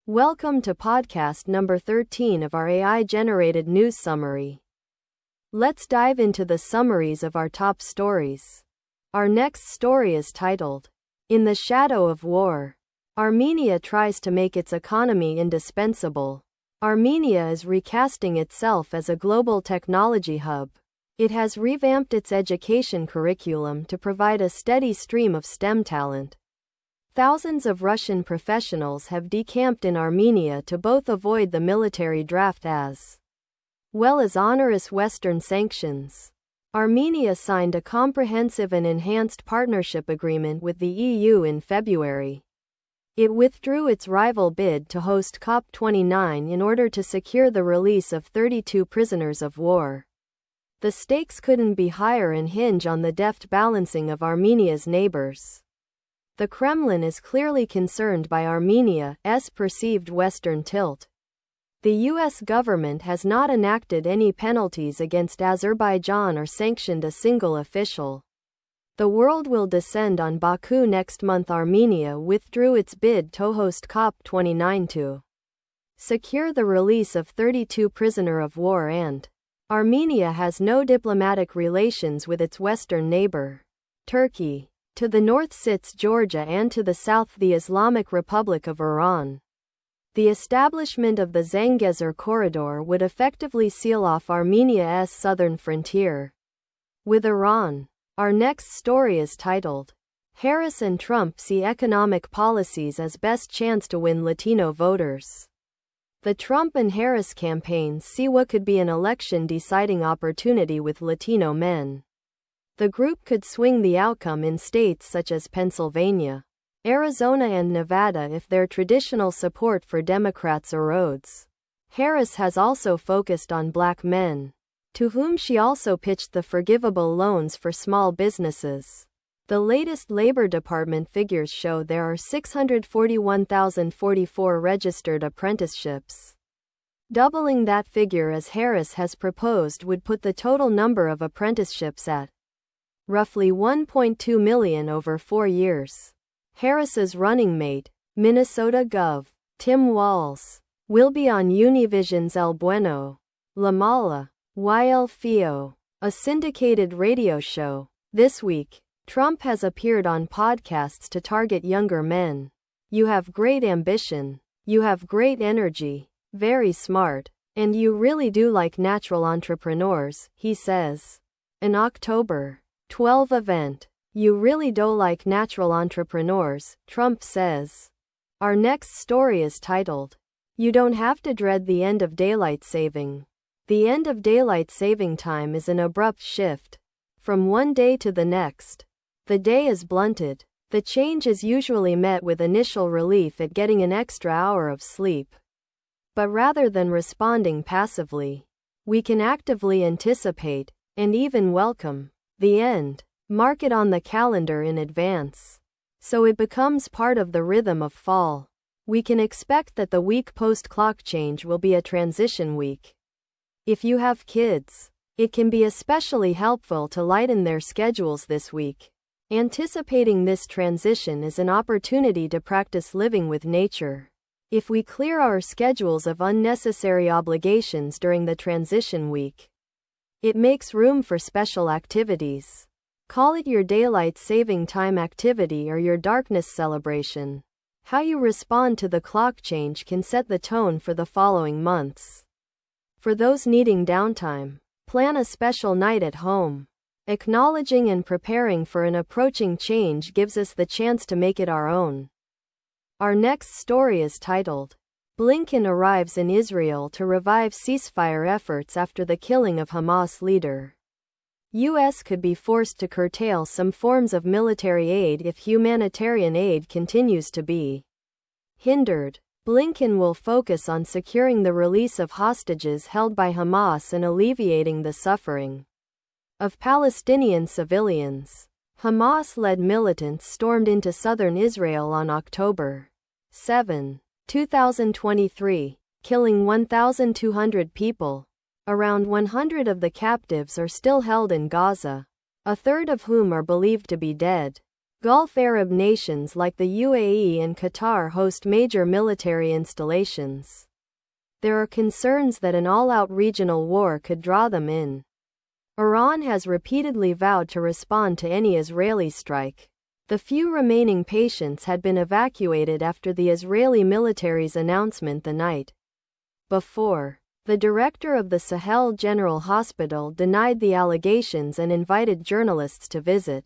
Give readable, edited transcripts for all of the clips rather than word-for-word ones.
Welcome to podcast number 13 of our AI-generated news summary. Let's dive into the summaries of our top stories. Our next story is titled, In the Shadow of War. Armenia tries to make its economy indispensable. Armenia is recasting itself as a global technology hub. It has revamped its education curriculum to provide a steady stream of STEM talent. Thousands of Russian professionals have decamped in Armenia to both avoid the military draft as well as onerous Western sanctions. Armenia signed a comprehensive and enhanced partnership agreement with the EU in February. It withdrew its rival bid to host COP29 in order to secure the release of 32 prisoners of war. The stakes couldn't be higher and hinge on the deft balancing of Armenia's neighbors. The Kremlin is clearly concerned by Armenia's perceived Western tilt. The U.S. government has not enacted any penalties against Azerbaijan or sanctioned a single official. The world will descend on Baku next month. Armenia withdrew its bid to host COP29 to secure the release of 32 prisoners of war, and Armenia has no diplomatic relations with its western neighbor, Turkey. To the north sits Georgia and to the south the Islamic Republic of Iran. The establishment of the Zangezur corridor would effectively seal off Armenia's southern frontier with Iran. Our next story is titled, Harris and Trump see economic policies as best chance to win Latino voters. The Trump and Harris campaigns see what could be an election-deciding opportunity with Latino men. The group could swing the outcome in states such as Pennsylvania, Arizona and Nevada if their traditional support for Democrats erodes. Harris has also focused on black men, to whom she also pitched the forgivable loans for small businesses. The latest Labor Department figures show there are 641,044 registered apprenticeships. Doubling that figure as Harris has proposed would put the total number of apprenticeships at roughly 1.2 million over 4 years. Harris's running mate, Minnesota Gov. Tim Walz, will be on Univision's El Bueno, La Mala, y El Fio, a syndicated radio show. This week, Trump has appeared on podcasts to target younger men. You have great ambition, you have great energy, very smart, and you really do like natural entrepreneurs, he says. In October 12 event, you really do like natural entrepreneurs, Trump says. Our next story is titled, You Don't Have to Dread the End of Daylight Saving. The end of daylight saving time is an abrupt shift from one day to the next. The day is blunted. The change is usually met with initial relief at getting an extra hour of sleep. But rather than responding passively, we can actively anticipate, and even welcome, the end. Mark it on the calendar in advance, so it becomes part of the rhythm of fall. We can expect that the week post-clock change will be a transition week. If you have kids, it can be especially helpful to lighten their schedules this week. Anticipating this transition is an opportunity to practice living with nature. If we clear our schedules of unnecessary obligations during the transition week, it makes room for special activities. Call it your daylight saving time activity or your darkness celebration. How you respond to the clock change can set the tone for the following months. For those needing downtime, plan a special night at home. Acknowledging and preparing for an approaching change gives us the chance to make it our own. Our next story is titled, Blinken arrives in Israel to revive ceasefire efforts after the killing of Hamas leader. U.S. could be forced to curtail some forms of military aid if humanitarian aid continues to be hindered. Blinken will focus on securing the release of hostages held by Hamas and alleviating the suffering of Palestinian civilians. Hamas-led militants stormed into southern Israel on October 7, 2023, killing 1,200 people. Around 100 of the captives are still held in Gaza, a third of whom are believed to be dead. Gulf Arab nations like the UAE and Qatar host major military installations. There are concerns that an all-out regional war could draw them in. Iran has repeatedly vowed to respond to any Israeli strike. The few remaining patients had been evacuated after the Israeli military's announcement the night before. The director of the Sahel General Hospital denied the allegations and invited journalists to visit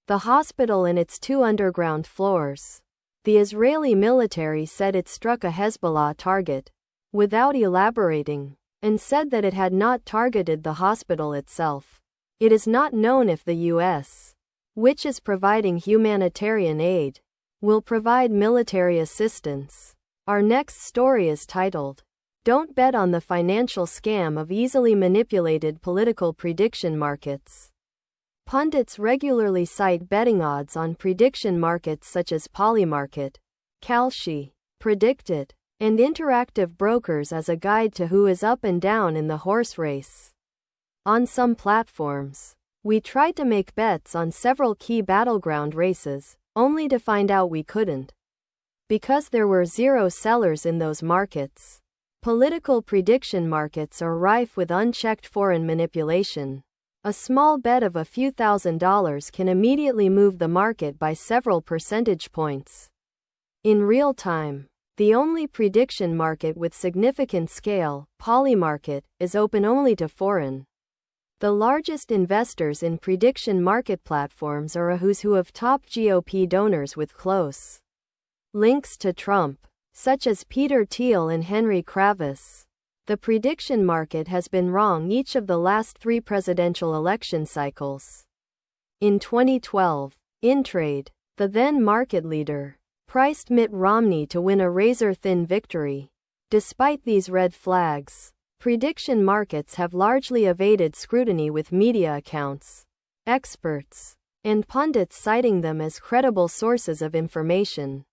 the hospital and its 2 underground floors. The Israeli military said it struck a Hezbollah target, without elaborating, and said that it had not targeted the hospital itself. It is not known if the U.S., which is providing humanitarian aid, will provide military assistance. Our next story is titled, "Don't Bet on the Financial Scam of Easily Manipulated Political Prediction Markets." Pundits regularly cite betting odds on prediction markets such as Polymarket, Kalshi, Predictit, and interactive brokers as a guide to who is up and down in the horse race. On some platforms, we tried to make bets on several key battleground races, only to find out we couldn't, because there were 0 sellers in those markets. Political prediction markets are rife with unchecked foreign manipulation. A small bet of a few $1,000s can immediately move the market by several percentage points. In real time, the only prediction market with significant scale, Polymarket, is open only to foreign. The largest investors in prediction market platforms are a who's who of top GOP donors with close links to Trump, such as Peter Thiel and Henry Kravis. The prediction market has been wrong each of the last 3 presidential election cycles. In 2012, Intrade, the then market leader, priced Mitt Romney to win a razor-thin victory. Despite these red flags, prediction markets have largely evaded scrutiny with media accounts, experts, and pundits citing them as credible sources of information.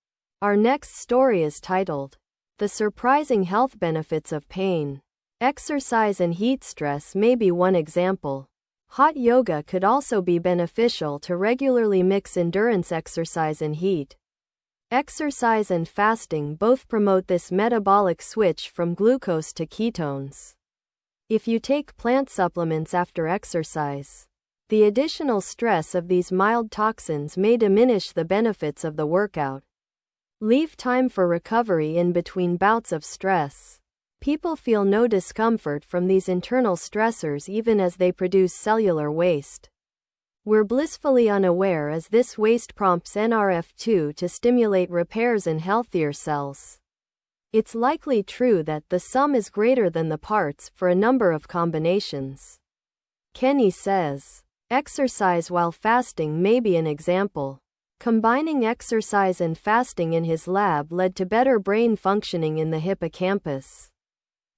Our next story is titled, "The Surprising Health Benefits of Pain." Exercise and heat stress may be one example. Hot yoga could also be beneficial to regularly mix endurance exercise and heat. Exercise and fasting both promote this metabolic switch from glucose to ketones. If you take plant supplements after exercise, the additional stress of these mild toxins may diminish the benefits of the workout. Leave time for recovery in between bouts of stress. People feel no discomfort from these internal stressors even as they produce cellular waste. We're blissfully unaware as this waste prompts NRF2 to stimulate repairs in healthier cells. It's likely true that the sum is greater than the parts for a number of combinations. Kenny says, exercise while fasting may be an example. Combining exercise and fasting in his lab led to better brain functioning in the hippocampus.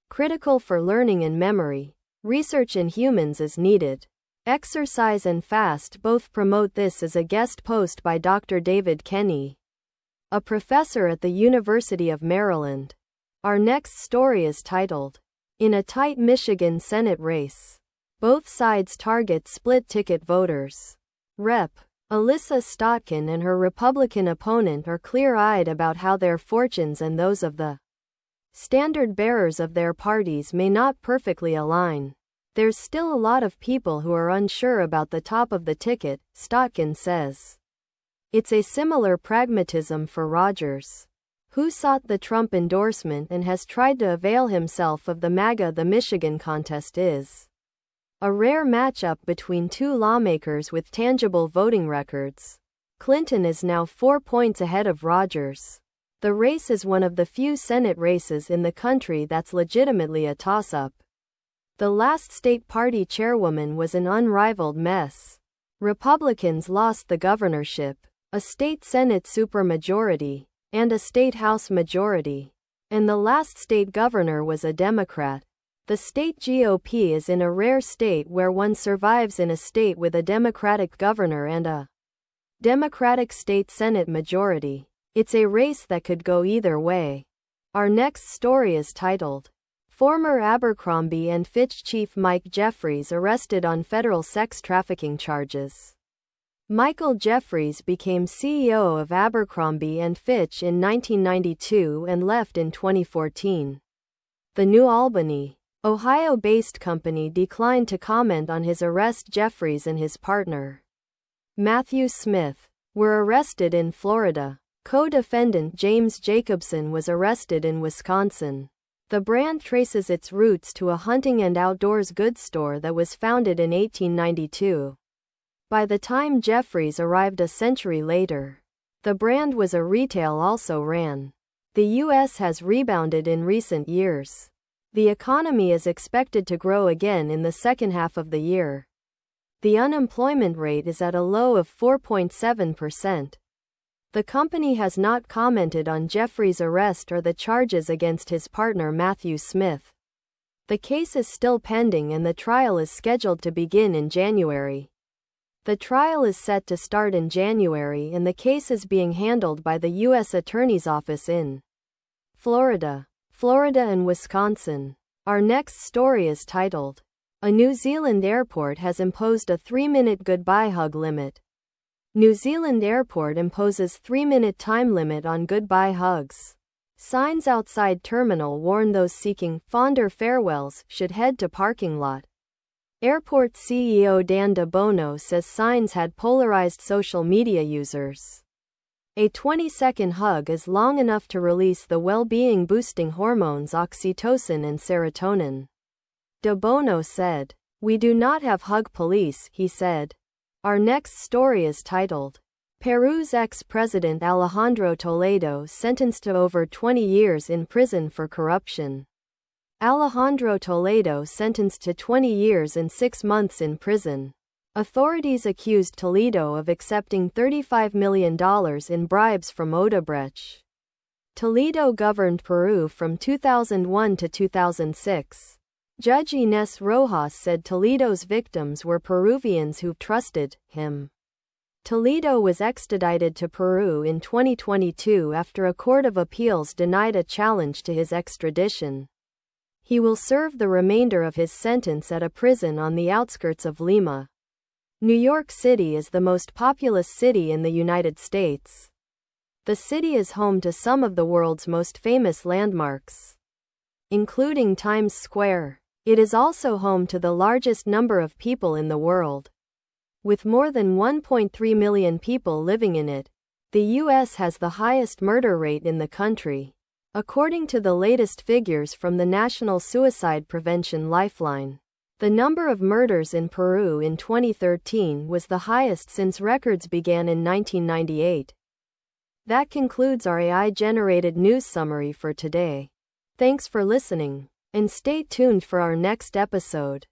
Critical for learning and memory, research in humans is needed. Exercise and fast both promote this as a guest post by Dr. David Kenny, a professor at the University of Maryland. Our next story is titled, "In a Tight Michigan Senate Race, Both Sides Target Split-Ticket Voters." Rep. Alyssa Stotkin and her Republican opponent are clear-eyed about how their fortunes and those of the standard-bearers of their parties may not perfectly align. There's still a lot of people who are unsure about the top of the ticket, Stotkin says. It's a similar pragmatism for Rogers, who sought the Trump endorsement and has tried to avail himself of the MAGA. The Michigan contest is a rare matchup between 2 lawmakers with tangible voting records. Clinton is now 4 points ahead of Rogers. The race is one of the few Senate races in the country that's legitimately a toss-up. The last state party chairwoman was an unrivaled mess. Republicans lost the governorship, a state Senate supermajority, and a state House majority. And the last state governor was a Democrat. The state GOP is in a rare state where one survives in a state with a Democratic governor and a Democratic state Senate majority. It's a race that could go either way. Our next story is titled, "Former Abercrombie and Fitch chief Mike Jeffries arrested on federal sex trafficking charges." Michael Jeffries became CEO of Abercrombie and Fitch in 1992 and left in 2014. The New Albany, Ohio-based company declined to comment on his arrest. Jeffries and his partner, Matthew Smith, were arrested in Florida. Co-defendant James Jacobson was arrested in Wisconsin. The brand traces its roots to a hunting and outdoors goods store that was founded in 1892. By the time Jeffries arrived a century later, the brand was a retail also ran. The U.S. has rebounded in recent years. The economy is expected to grow again in the second half of the year. The unemployment rate is at a low of 4.7%. The company has not commented on Jeffries' arrest or the charges against his partner Matthew Smith. The case is still pending and the trial is scheduled to begin in January. The trial is set to start in January and the case is being handled by the U.S. Attorney's Office in Florida, and Wisconsin. Our next story is titled, "A New Zealand Airport Has Imposed a 3-Minute Goodbye Hug Limit." New Zealand Airport imposes 3-minute time limit on goodbye hugs. Signs outside terminal warn those seeking fonder farewells should head to parking lot. Airport CEO Dan De Bono says signs had polarized social media users. A 20-second hug is long enough to release the well-being boosting hormones oxytocin and serotonin. De Bono said, "We do not have hug police," he said. Our next story is titled, "Peru's ex-president Alejandro Toledo sentenced to over 20 years in prison for corruption." Alejandro Toledo sentenced to 20 years and 6 months in prison. Authorities accused Toledo of accepting $35 million in bribes from Odebrecht. Toledo governed Peru from 2001 to 2006. Judge Inés Rojas said Toledo's victims were Peruvians who trusted him. Toledo was extradited to Peru in 2022 after a court of appeals denied a challenge to his extradition. He will serve the remainder of his sentence at a prison on the outskirts of Lima. New York City is the most populous city in the United States. The city is home to some of the world's most famous landmarks, including Times Square. It is also home to the largest number of people in the world. With more than 1.3 million people living in it, the U.S. has the highest murder rate in the country, according to the latest figures from the National Suicide Prevention Lifeline. The number of murders in Peru in 2013 was the highest since records began in 1998. That concludes our AI-generated news summary for today. Thanks for listening, and stay tuned for our next episode.